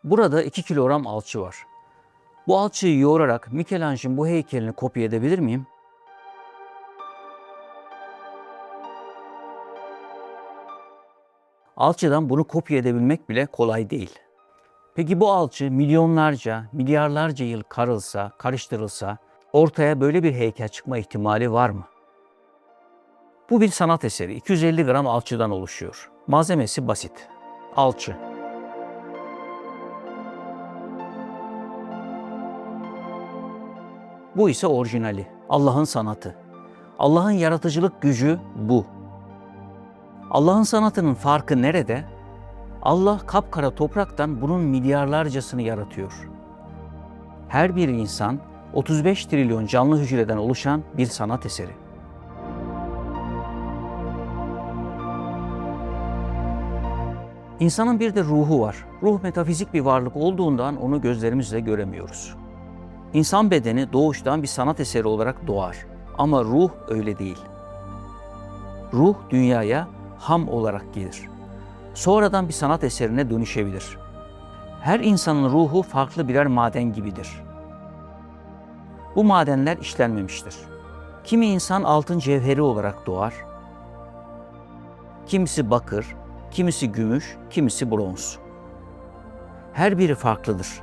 Burada 2 kilogram alçı var. Bu alçıyı yoğurarak Michelangelo'nun bu heykelini kopya edebilir miyim? Alçıdan bunu kopya edebilmek bile kolay değil. Peki bu alçı milyonlarca, milyarlarca yıl karıştırılsa ortaya böyle bir heykel çıkma ihtimali var mı? Bu bir sanat eseri. 250 gram alçıdan oluşuyor. Malzemesi basit. Alçı. Bu ise orijinali. Allah'ın sanatı. Allah'ın yaratıcılık gücü bu. Allah'ın sanatının farkı nerede? Allah kapkara topraktan bunun milyarlarcasını yaratıyor. Her bir insan 35 trilyon canlı hücreden oluşan bir sanat eseri. İnsanın bir de ruhu var. Ruh metafizik bir varlık olduğundan onu gözlerimizle göremiyoruz. İnsan bedeni doğuştan bir sanat eseri olarak doğar. Ama ruh öyle değil. Ruh dünyaya ham olarak gelir. Sonradan bir sanat eserine dönüşebilir. Her insanın ruhu farklı birer maden gibidir. Bu madenler işlenmemiştir. Kimi insan altın cevheri olarak doğar, kimisi bakır, kimisi gümüş, kimisi bronz. Her biri farklıdır.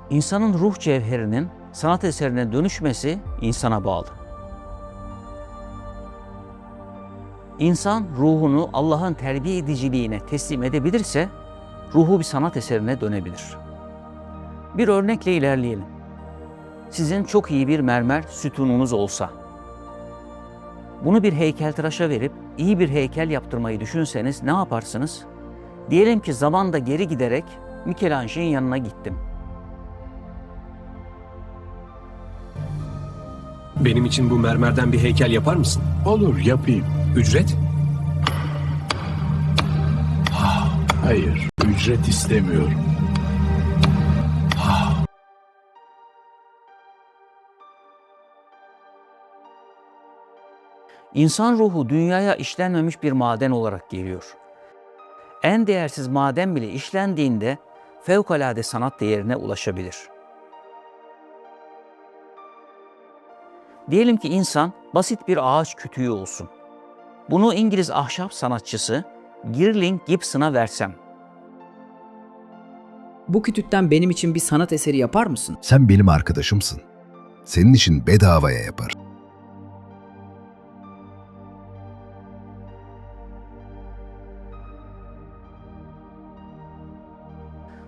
İnsanın ruh cevherinin sanat eserine dönüşmesi insana bağlı. İnsan ruhunu Allah'ın terbiye ediciliğine teslim edebilirse ruhu bir sanat eserine dönebilir. Bir örnekle ilerleyelim. Sizin çok iyi bir mermer sütununuz olsa, bunu bir heykeltıraşa verip iyi bir heykel yaptırmayı düşünseniz ne yaparsınız? Diyelim ki zamanda geri giderek Michelangelo'nun yanına gittim. Benim için bu mermerden bir heykel yapar mısın? Olur, yapayım. Ücret? Hayır, ücret istemiyorum. İnsan ruhu dünyaya işlenmemiş bir maden olarak geliyor. En değersiz maden bile işlendiğinde fevkalade sanat değerine ulaşabilir. Diyelim ki insan basit bir ağaç kütüğü olsun. Bunu İngiliz ahşap sanatçısı Girling Gibson'a versem. Bu kütükten benim için bir sanat eseri yapar mısın? Sen benim arkadaşımsın. Senin için bedavaya yapar.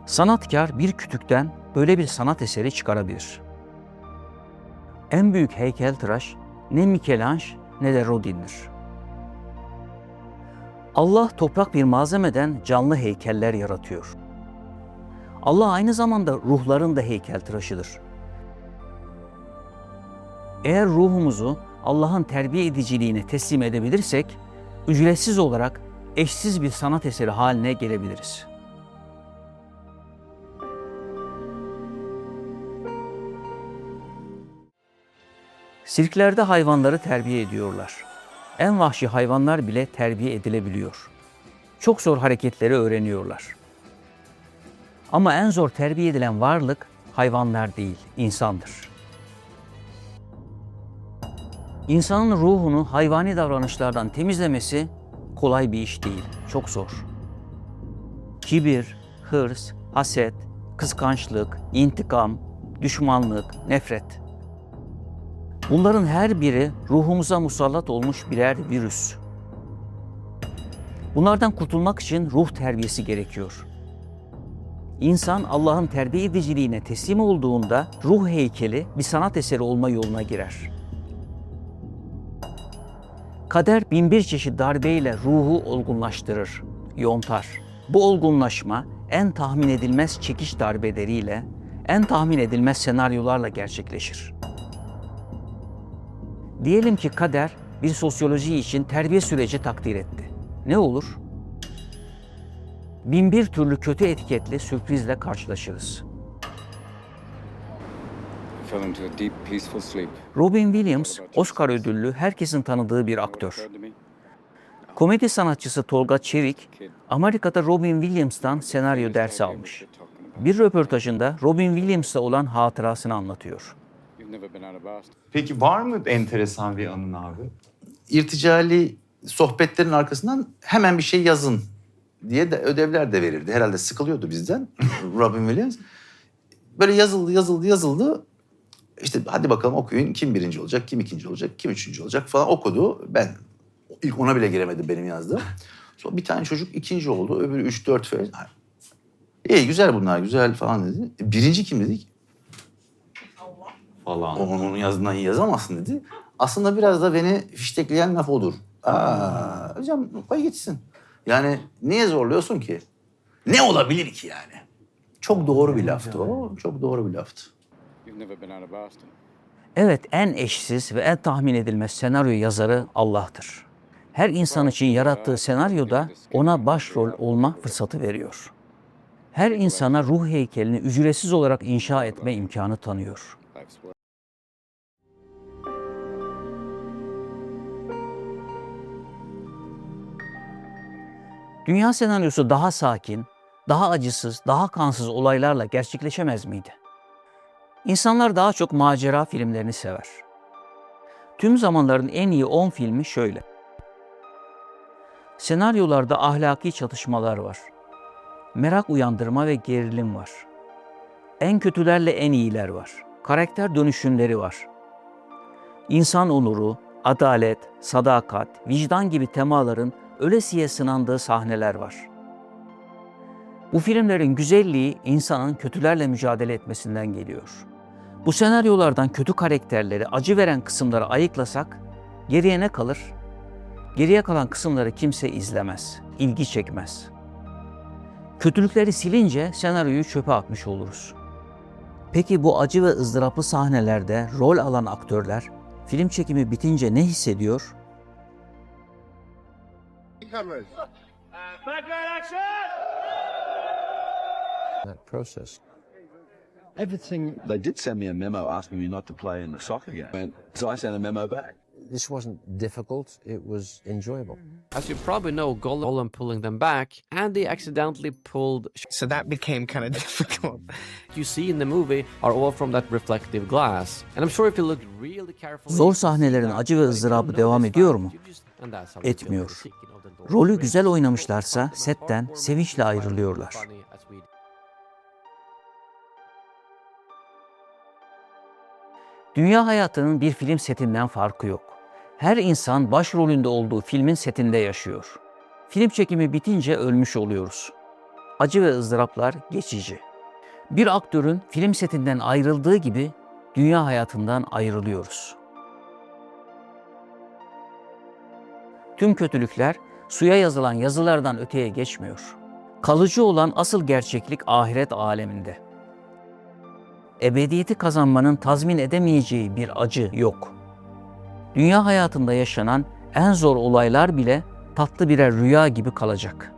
Sanatkar bir kütükten böyle bir sanat eseri çıkarabilir. En büyük heykeltıraş ne Michelangelo ne de Rodin'dir. Allah toprak bir malzemeden canlı heykeller yaratıyor. Allah aynı zamanda ruhların da heykeltıraşıdır. Eğer ruhumuzu Allah'ın terbiye ediciliğine teslim edebilirsek, ücretsiz olarak eşsiz bir sanat eseri haline gelebiliriz. Sirklerde hayvanları terbiye ediyorlar. En vahşi hayvanlar bile terbiye edilebiliyor. Çok zor hareketleri öğreniyorlar. Ama en zor terbiye edilen varlık hayvanlar değil, insandır. İnsanın ruhunu hayvani davranışlardan temizlemesi kolay bir iş değil, çok zor. Kibir, hırs, haset, kıskançlık, intikam, düşmanlık, nefret. Bunların her biri ruhumuza musallat olmuş birer virüs. Bunlardan kurtulmak için ruh terbiyesi gerekiyor. İnsan Allah'ın terbiye ediciliğine teslim olduğunda ruh heykeli bir sanat eseri olma yoluna girer. Kader binbir çeşit darbeyle ruhu olgunlaştırır, yontar. Bu olgunlaşma en tahmin edilmez çekiş darbeleriyle, en tahmin edilmez senaryolarla gerçekleşir. Diyelim ki kader bir sosyoloji için terbiye süreci takdir etti. Ne olur? Binbir türlü kötü etiketli sürprizle karşılaşırız. Robin Williams, Oscar ödüllü herkesin tanıdığı bir aktör. Komedi sanatçısı Tolga Çevik, Amerika'da Robin Williams'tan senaryo dersi almış. Bir röportajında Robin Williams'la olan hatırasını anlatıyor. Peki var mı enteresan bir anın abi? İrticali sohbetlerin arkasından hemen bir şey yazın diye de ödevler de verirdi. Herhalde sıkılıyordu bizden Robin Williams. Böyle yazıldı. İşte hadi bakalım okuyun, kim birinci olacak, kim ikinci olacak, kim üçüncü olacak falan okudu. Ben ilk ona bile giremedim benim yazdığım. Sonra bir tane çocuk ikinci oldu, öbürü 3-4 falan. İyi güzel bunlar, güzel falan dedi. Birinci kim dedik? Falan. Onun yazdığından iyi yazamazsın dedi. Aslında biraz da beni fiştekleyen laf odur. Hocam koy gitsin. Yani niye zorluyorsun ki? Ne olabilir ki yani? Çok doğru bir laftı o. Çok doğru bir laftı. Evet, en eşsiz ve en tahmin edilmez senaryo yazarı Allah'tır. Her insan için yarattığı senaryoda ona başrol olma fırsatı veriyor. Her insana ruh heykelini ücretsiz olarak inşa etme imkanı tanıyor. Dünya senaryosu daha sakin, daha acısız, daha kansız olaylarla gerçekleşemez miydi? İnsanlar daha çok macera filmlerini sever. Tüm zamanların en iyi 10 filmi şöyle. Senaryolarda ahlaki çatışmalar var. Merak uyandırma ve gerilim var. En kötülerle en iyiler var. Karakter dönüşümleri var. İnsan onuru, adalet, sadakat, vicdan gibi temaların ölesiye sınandığı sahneler var. Bu filmlerin güzelliği insanın kötülerle mücadele etmesinden geliyor. Bu senaryolardan kötü karakterleri, acı veren kısımları ayıklasak geriye ne kalır? Geriye kalan kısımları kimse izlemez, ilgi çekmez. Kötülükleri silince senaryoyu çöpe atmış oluruz. Peki bu acı ve ızdıraplı sahnelerde rol alan aktörler film çekimi bitince ne hissediyor? That process. Everything. They did send me a memo asking me not to play in the soccer game. So I sent a memo back. This wasn't difficult, it was enjoyable. As you probably know, Gollum pulling them back, Andy accidentally pulled. So that became kind of difficult. You see in the movie are all from that reflective glass. And I'm sure if you look really carefully. Zor sahnelerin acı ve ızdırabı devam ediyor mu? Etmiyor. Rolü güzel oynamışlarsa setten sevinçle ayrılıyorlar. Dünya hayatının bir film setinden farkı yok. Her insan başrolünde olduğu filmin setinde yaşıyor. Film çekimi bitince ölmüş oluyoruz. Acı ve ızdıraplar geçici. Bir aktörün film setinden ayrıldığı gibi dünya hayatından ayrılıyoruz. Tüm kötülükler suya yazılan yazılardan öteye geçmiyor. Kalıcı olan asıl gerçeklik ahiret aleminde. Ebediyeti kazanmanın tazmin edemeyeceği bir acı yok. Dünya hayatında yaşanan en zor olaylar bile tatlı birer rüya gibi kalacak.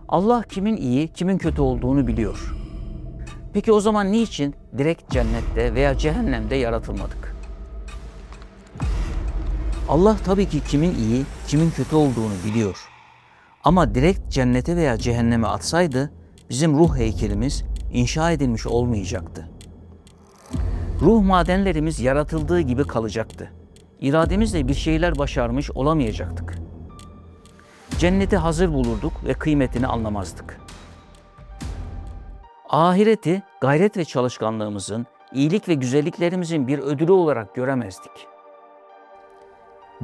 Allah kimin iyi, kimin kötü olduğunu biliyor. Peki o zaman niçin direkt cennette veya cehennemde yaratılmadık? Allah tabii ki kimin iyi, kimin kötü olduğunu biliyor. Ama direkt cennete veya cehenneme atsaydı bizim ruh heykelimiz inşa edilmiş olmayacaktı. Ruh madenlerimiz yaratıldığı gibi kalacaktı. İrademizle bir şeyler başarmış olamayacaktık. Cenneti hazır bulurduk ve kıymetini anlamazdık. Ahireti gayret ve çalışkanlığımızın, iyilik ve güzelliklerimizin bir ödülü olarak göremezdik.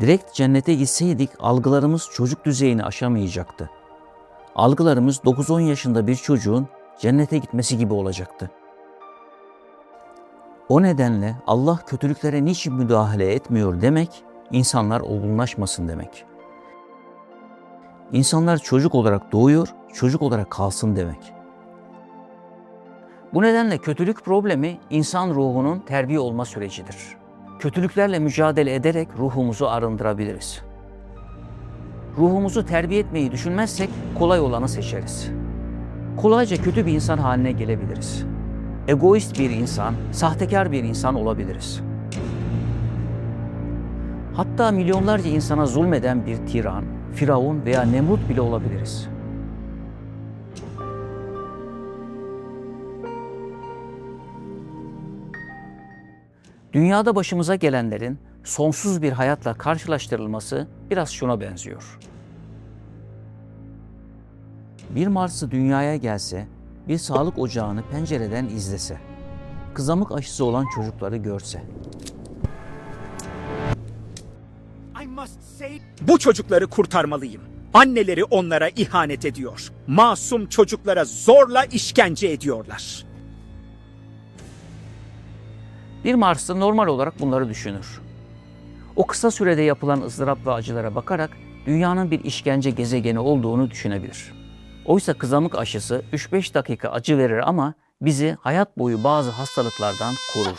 Direkt cennete gitseydik algılarımız çocuk düzeyini aşamayacaktı. Algılarımız 9-10 yaşında bir çocuğun cennete gitmesi gibi olacaktı. O nedenle Allah kötülüklere niçin müdahale etmiyor demek, insanlar olgunlaşmasın demek. İnsanlar çocuk olarak doğuyor, çocuk olarak kalsın demek. Bu nedenle kötülük problemi insan ruhunun terbiye olma sürecidir. Kötülüklerle mücadele ederek ruhumuzu arındırabiliriz. Ruhumuzu terbiye etmeyi düşünmezsek kolay olanı seçeriz. Kolayca kötü bir insan haline gelebiliriz. egoist bir insan, sahtekar bir insan olabiliriz. Hatta milyonlarca insana zulmeden bir tiran, Firavun veya Nemrut bile olabiliriz. Dünyada başımıza gelenlerin sonsuz bir hayatla karşılaştırılması biraz şuna benziyor. Bir Marslı dünyaya gelse, bir sağlık ocağını pencereden izlese, kızamık aşısı olan çocukları görse. Bu çocukları kurtarmalıyım. Anneleri onlara ihanet ediyor. Masum çocuklara zorla işkence ediyorlar. Bir Marslı normal olarak bunları düşünür. O kısa sürede yapılan ızdırap ve acılara bakarak dünyanın bir işkence gezegeni olduğunu düşünebilir. Oysa kızamık aşısı 3-5 dakika acı verir ama bizi hayat boyu bazı hastalıklardan korur.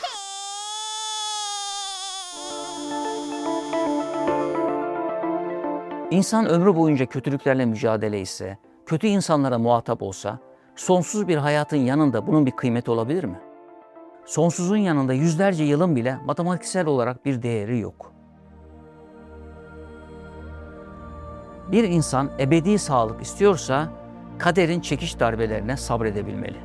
İnsan ömrü boyunca kötülüklerle mücadele etse, kötü insanlara muhatap olsa, sonsuz bir hayatın yanında bunun bir kıymeti olabilir mi? Sonsuzun yanında yüzlerce yılın bile matematiksel olarak bir değeri yok. Bir insan ebedi sağlık istiyorsa kaderin çekiş darbelerine sabredebilmeli.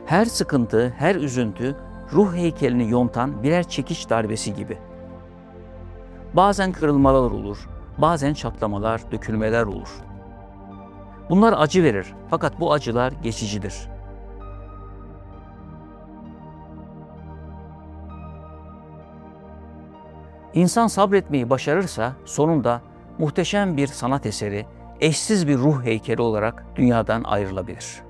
Her sıkıntı, her üzüntü ruh heykelini yontan birer çekiş darbesi gibi. Bazen kırılmalar olur, bazen çatlamalar, dökülmeler olur. Bunlar acı verir fakat bu acılar geçicidir. İnsan sabretmeyi başarırsa sonunda muhteşem bir sanat eseri, eşsiz bir ruh heykeli olarak dünyadan ayrılabilir.